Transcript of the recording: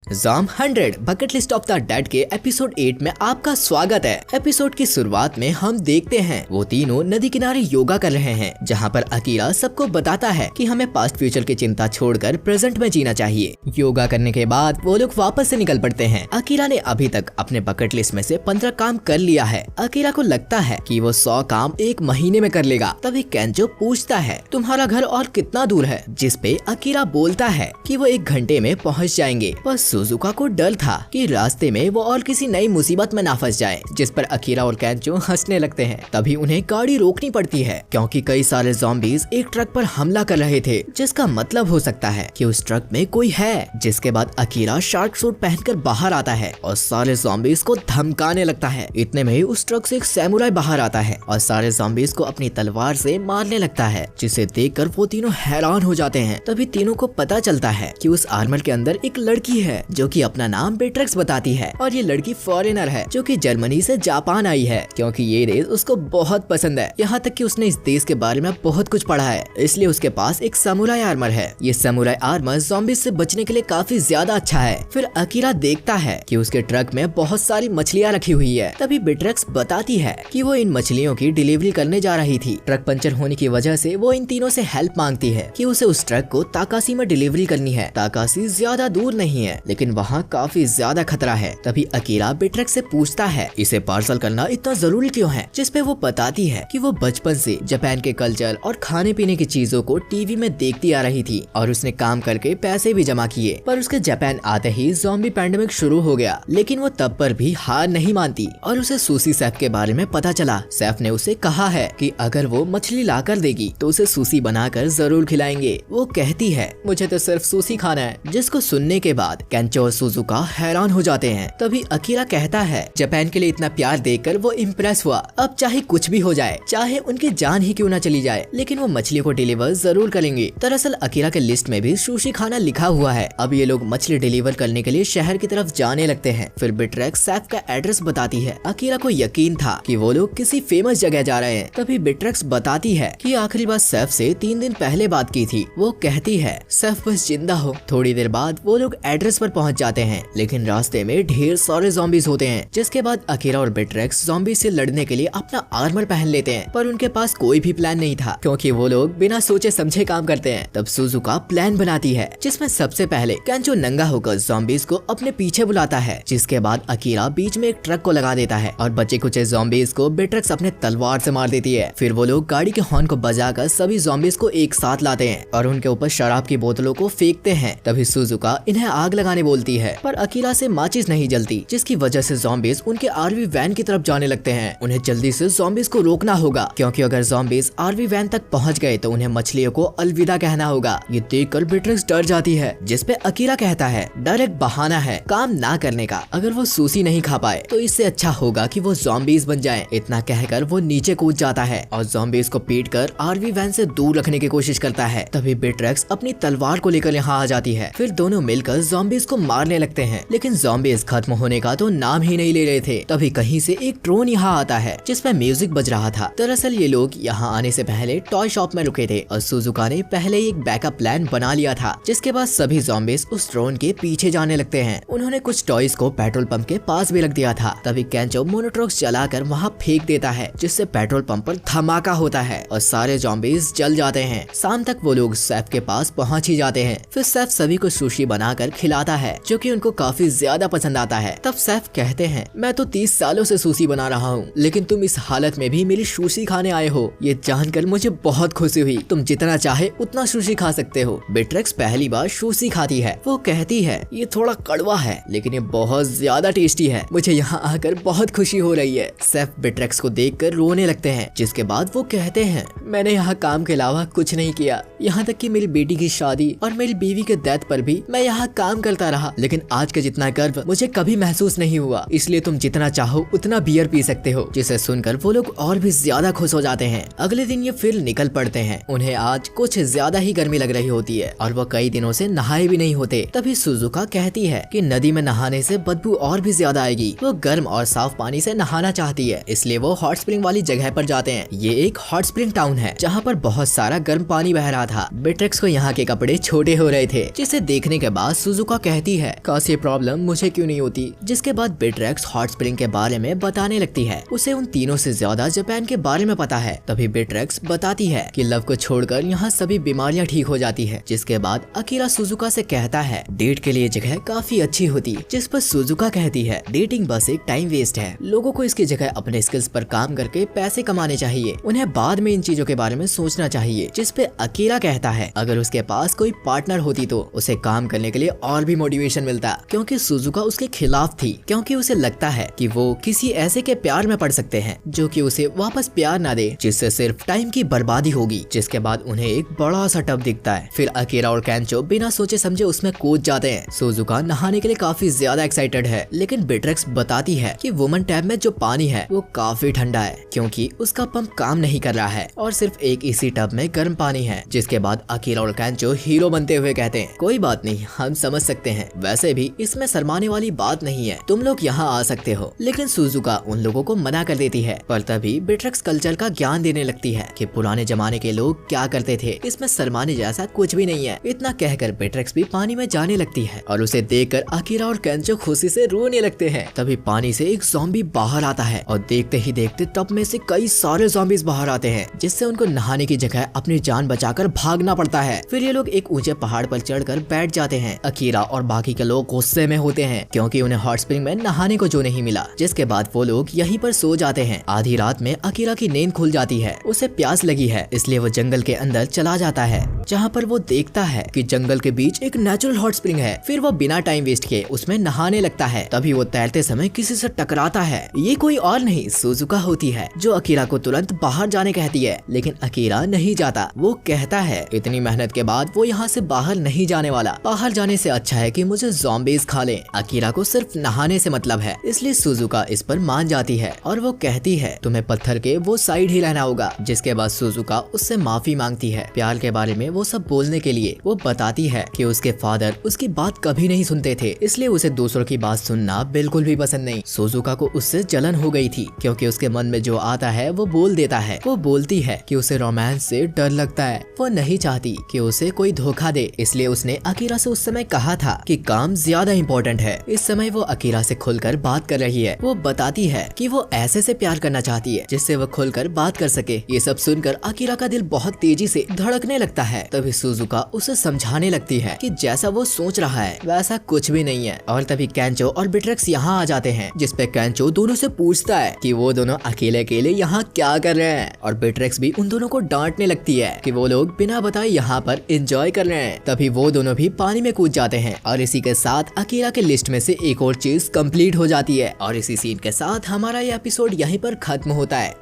ज़ॉम 100 bucket list of the dead के episode 8 में आपका स्वागत है। एपिसोड की शुरुआत में हम देखते हैं वो तीनों नदी किनारे योगा कर रहे हैं, जहां पर अकीरा सबको बताता है कि हमें पास्ट फ्यूचर की चिंता छोड़कर प्रेजेंट में जीना चाहिए। योगा करने के बाद वो लोग वापस से निकल पड़ते हैं। अकीरा ने अभी तक अपने बकेट लिस्ट में से 15 काम कर लिया है। अकीरा को लगता है कि वो 100 काम एक महीने में कर लेगा। तभी केंचो पूछता है तुम्हारा घर और कितना दूर है, जिस पे अकीरा बोलता है कि वो 1 घंटे में पहुँच जाएंगे। सुजुका को डर था कि रास्ते में वो और किसी नई मुसीबत में ना फंस जाए, जिस पर अकीरा और केंचो हंसने लगते हैं। तभी उन्हें गाड़ी रोकनी पड़ती है क्योंकि कई सारे ज़ॉम्बीज़ एक ट्रक पर हमला कर रहे थे, जिसका मतलब हो सकता है कि उस ट्रक में कोई है। जिसके बाद अकीरा शार्क सूट पहनकर बाहर आता है और सारे ज़ॉम्बीज़ को धमकाने लगता है। इतने में ही उस ट्रक से एक सैमुराई बाहर आता है और सारे ज़ॉम्बीज़ को अपनी तलवार से मारने लगता है, जिसे देखकर वो तीनों हैरान हो जाते हैं। तभी तीनों को पता चलता है कि उस आर्मर के अंदर एक लड़की है जो कि अपना नाम बेट्रिक्स बताती है, और ये लड़की फॉरेनर है जो कि जर्मनी से जापान आई है क्योंकि ये देश उसको बहुत पसंद है। यहाँ तक कि उसने इस देश के बारे में बहुत कुछ पढ़ा है, इसलिए उसके पास एक समुराई आर्मर है। ये समुराई आर्मर ज़ॉम्बीज़ से बचने के लिए काफी ज्यादा अच्छा है। फिर अकीरा देखता है कि उसके ट्रक में बहुत सारी मछलियाँ रखी हुई है। तभी बेट्रिक्स बताती है कि वो इन मछलियों की डिलीवरी करने जा रही थी। ट्रक पंचर होने की वजह से वो इन तीनों से हेल्प मांगती है कि उसे उस ट्रक को ताकासी में डिलीवरी करनी है। ताकासी ज्यादा दूर नहीं है, लेकिन वहाँ काफी ज्यादा खतरा है। तभी अकीरा बेट्रिक्स से पूछता है इसे पार्सल करना इतना जरूरी क्यों है, जिस पे वो बताती है कि वो बचपन से जापान के कल्चर और खाने पीने की चीजों को टीवी में देखती आ रही थी और उसने काम करके पैसे भी जमा किए। पर उसके जापान आते ही ज़ॉम्बी पैंडेमिक शुरू हो गया, लेकिन वो तब पर भी हार नहीं मानती और उसे सूसी शेफ के बारे में पता चला। शेफ ने उसे कहा है कि अगर वो मछली ला कर देगी तो उसे सूसी बनाकर जरूर खिलाएंगे। वो कहती है मुझे तो सिर्फ सूसी खाना है, जिसको सुनने के बाद केंचो और सुजुका हैरान हो जाते हैं। तभी अकीरा कहता है जापान के लिए इतना प्यार देखकर वो इम्प्रेस हुआ, अब चाहे कुछ भी हो जाए, चाहे उनकी जान ही क्यों ना चली जाए, लेकिन वो मछली को डिलीवर जरूर करेंगे। दरअसल अकीरा के लिस्ट में भी सुशी खाना लिखा हुआ है। अब ये लोग मछली डिलीवर करने के लिए शहर की तरफ जाने लगते हैं। फिर बेट्रिक्स शेफ का एड्रेस बताती है। अकीरा को यकीन था कि वो लोग किसी फेमस जगह जा रहे हैं। तभी बेट्रिक्स बताती है कि आखिरी बार शेफ से 3 दिन पहले बात की थी। वो कहती है शेफ बस जिंदा हो। थोड़ी देर बाद वो लोग एड्रेस पर पहुंच जाते हैं, लेकिन रास्ते में ढेर सारे ज़ॉम्बीज़ होते हैं। जिसके बाद अकीरा और बेट्रिक्स ज़ॉम्बी से लड़ने के लिए अपना आर्मर पहन लेते हैं, पर उनके पास कोई भी प्लान नहीं था क्योंकि वो लोग बिना सोचे समझे काम करते हैं। तब सुजुका प्लान बनाती है, जिसमें सबसे पहले केंचो नंगा होकर ज़ॉम्बीज़ को अपने पीछे बुलाता है। जिसके बाद अकीरा बीच में एक ट्रक को लगा देता है और बचे कुछ ज़ॉम्बीज़ को बेट्रिक्स अपने तलवार से मार देती है। फिर वो लोग गाड़ी के हॉर्न को बजाकर सभी ज़ॉम्बीज़ को एक साथ लाते हैं और उनके ऊपर शराब की बोतलों को फेंकते हैं। तभी सुजुका इन्हें आग लगाने बोलती है, पर अकीरा से माचिस नहीं जलती, जिसकी वजह से ज़ॉम्बीज़ उनके आरवी वैन की तरफ जाने लगते हैं। उन्हें जल्दी से ज़ॉम्बीज़ को रोकना होगा क्योंकि अगर ज़ॉम्बीज़ आरवी वैन तक पहुंच गए तो उन्हें मछलियों को अलविदा कहना होगा। ये देखकर बेट्रिक्स डर जाती है, जिस पे अकीरा कहता है डर एक बहाना है काम ना करने का। अगर वो सूसी नहीं खा पाए तो इससे अच्छा होगा कि वो ज़ॉम्बीज़ बन जाएं। इतना कहकर वो नीचे कूद जाता है और ज़ॉम्बीज़ को पीटकर आरवी वैन से दूर रखने की कोशिश करता है। तभी बेट्रिक्स अपनी तलवार को लेकर यहाँ आ जाती है। फिर दोनों मिलकर ज़ॉम्बीज़ को मारने लगते हैं, लेकिन ज़ॉम्बीज़ खत्म होने का तो नाम ही नहीं ले रहे थे। तभी कहीं से एक ड्रोन यहाँ आता है जिसमें म्यूजिक बज रहा था। दरअसल ये लोग यहाँ आने से पहले टॉय शॉप में रुके थे और सुजुका ने पहले ही एक बैकअप प्लान बना लिया था। जिसके बाद सभी ज़ॉम्बीज़ उस ड्रोन के पीछे जाने लगते हैं। उन्होंने कुछ टॉयज को पेट्रोल पंप के पास भी रख दिया था। तभी केंचो मोनोट्रॉक्स जलाकर वहाँ फेंक देता है, जिससे पेट्रोल पंप पर धमाका होता है और सारे ज़ॉम्बीज़ जल जाते हैं। शाम तक वो लोग शेफ के पास पहुँच ही जाते हैं। फिर शेफ सभी को सुशी बनाकर खिलाता है, जो कि उनको काफी ज्यादा पसंद आता है। तब शेफ कहते हैं मैं तो 30 सालों से सुशी बना रहा हूँ, लेकिन तुम इस हालत में भी मेरी सुशी खाने आए हो, ये जानकर मुझे बहुत खुशी हुई। तुम जितना चाहे उतना सुशी खा सकते हो। बेट्रिक्स पहली बार सुशी खाती है। वो कहती है ये थोड़ा कड़वा है, लेकिन ये बहुत ज्यादा टेस्टी है। मुझे यहाँ आकर बहुत खुशी हो रही है। शेफ बेट्रिक्स को देखकर रोने लगते हैं। जिसके बाद वो कहते हैं मैंने यहाँ काम के अलावा कुछ नहीं किया, यहाँ तक कि मेरी बेटी की शादी और मेरी बीवी के डेथ पर भी मैं यहाँ काम करता रहा, लेकिन आज के जितना गर्व मुझे कभी महसूस नहीं हुआ। इसलिए तुम जितना चाहो उतना बियर पी सकते हो। जिसे सुनकर वो लोग और भी ज्यादा खुश हो जाते हैं। अगले दिन ये फिर निकल पड़ते हैं। उन्हें आज कुछ ज्यादा ही गर्मी लग रही होती है और वो कई दिनों से नहाए भी नहीं होते। तभी सुजुका कहती है कि नदी में नहाने से बदबू और भी ज्यादा आएगी। वो गर्म और साफ पानी से नहाना चाहती है, इसलिए वो हॉट स्प्रिंग वाली जगह पर जाते हैं। ये एक हॉट स्प्रिंग टाउन है जहाँ पर बहुत सारा गर्म पानी बह रहा था। बेट्रिक्स को यहाँ के कपड़े छोटे हो रहे थे, जिसे देखने के बाद सुजुका कहती है काश ये प्रॉब्लम मुझे क्यों नहीं होती। जिसके बाद बेट्रेक्स हॉट स्प्रिंग के बारे में बताने लगती है। उसे उन तीनों से ज्यादा जापान के बारे में पता है। तभी बेट्रेक्स बताती है कि लव को छोड़कर यहाँ सभी बीमारियां ठीक हो जाती है। जिसके बाद अकीरा सुजुका से कहता है डेट के लिए जगह काफी अच्छी होती। जिस पर सुजुका कहती है डेटिंग बस एक टाइम वेस्ट है, लोगों को इसकी जगह अपने स्किल्स पर काम करके पैसे कमाने चाहिए, उन्हें बाद में इन चीजों के बारे में सोचना चाहिए। जिस पे अकीरा कहता है अगर उसके पास कोई पार्टनर होती तो उसे काम करने के लिए और भी मोटिवेशन मिलता, क्योंकि सुजुका उसके खिलाफ थी, क्योंकि उसे लगता है कि वो किसी ऐसे के प्यार में पड़ सकते हैं जो कि उसे वापस प्यार ना दे, जिससे सिर्फ टाइम की बर्बादी होगी। जिसके बाद उन्हें एक बड़ा सा टब दिखता है। फिर अकीरा और कैंचो बिना सोचे समझे उसमें कूद जाते हैं। सुजुका नहाने के लिए काफी ज्यादा एक्साइटेड है, लेकिन बेट्रेक्स बताती है कि वुमन टैब में जो पानी है वो काफी ठंडा है, क्योंकि उसका पंप काम नहीं कर रहा है और सिर्फ एक इसी टब में गर्म पानी है। जिसके बाद अकीरा और कैंचो हीरो बनते हुए कहते हैं कोई बात नहीं, हम समझ सकते हैं, वैसे भी इसमें शर्माने वाली बात नहीं है, तुम लोग यहाँ आ सकते हो। लेकिन सुजुका उन लोगों को मना कर देती है। पर तभी बेट्रेक्स कल्चर का ज्ञान देने लगती है कि पुराने जमाने के लोग क्या करते थे, इसमें शर्माने जैसा कुछ भी नहीं है। इतना कहकर बेट्रेक्स भी पानी में जाने लगती है और उसे देखकर अकीरा और कैंचो खुशी से रोने लगते हैं। तभी पानी से एक ज़ॉम्बी बाहर आता है और देखते ही देखते टब में से कई सारे ज़ॉम्बीज बाहर आते हैं, जिससे उनको नहाने की जगह अपनी जान बचाकर भागना पड़ता है। फिर ये लोग एक ऊंचे पहाड़ पर चढ़कर बैठ जाते हैं। अकीरा और बाकी के लोग गुस्से में होते हैं क्योंकि उन्हें हॉट स्प्रिंग में नहाने को जो नहीं मिला। जिसके बाद वो लोग यहीं पर सो जाते हैं। आधी रात में अकीरा की नींद खुल जाती है, उसे प्यास लगी है, इसलिए वो जंगल के अंदर चला जाता है, जहाँ पर वो देखता है कि जंगल के बीच एक नेचुरल हॉट स्प्रिंग है। फिर वो बिना टाइम वेस्ट किए उसमें नहाने लगता है। तभी वो तैरते समय किसी से टकराता है। ये कोई और नहीं सुजुका होती है, जो अकीरा को तुरंत बाहर जाने कहती है, लेकिन अकीरा नहीं जाता। वो कहता है इतनी मेहनत के बाद वो यहाँ से बाहर नहीं जाने वाला, बाहर जाने से अच्छा है कि मुझे ज़ॉम्बीज खा ले। अकीरा को सिर्फ नहाने से मतलब है, इसलिए सुजुका इस पर मान जाती है और वो कहती है तुम्हें पत्थर के वो साइड ही रहना होगा। जिसके बाद सुजुका उससे माफी मांगती है। प्यार के बारे में वो सब बोलने के लिए वो बताती है कि उसके फादर उसकी बात कभी नहीं सुनते थे, इसलिए उसे दूसरों की बात सुनना बिल्कुल भी पसंद नहीं। सुजुका को उससे जलन हो गई थी, क्योंकि उसके मन में जो आता है वो बोल देता है। वो बोलती है कि उसे रोमांस से डर लगता है, वो नहीं चाहती कि उसे कोई धोखा दे, इसलिए उसने अकीरा से उस समय कहा था कि काम ज्यादा इम्पोर्टेंट है। इस समय वो अकीरा से खुलकर बात कर रही है। वो बताती है कि वो ऐसे से प्यार करना चाहती है जिससे वो खुलकर बात कर सके। ये सब सुनकर अकीरा का दिल बहुत तेजी से धड़कने लगता है। तभी सुजुका उसे समझाने लगती है कि जैसा वो सोच रहा है वैसा कुछ भी नहीं है। और तभी कैंचो और बेट्रेक्स यहाँ आ जाते हैं, जिसपे कैंचो दोनों से पूछता है कि वो दोनों अकेले अकेले यहाँ क्या कर रहे हैं, और बेट्रेक्स भी उन दोनों को डांटने लगती है कि वो लोग बिना बताए यहाँ पर एंजॉय कर रहे हैं। तभी वो दोनों भी पानी में कूद जाते हैं और इसी के साथ अकीरा के लिस्ट में से एक और चीज कंप्लीट हो जाती है। और इसी सीन के साथ हमारा ये एपिसोड यहीं पर खत्म होता है।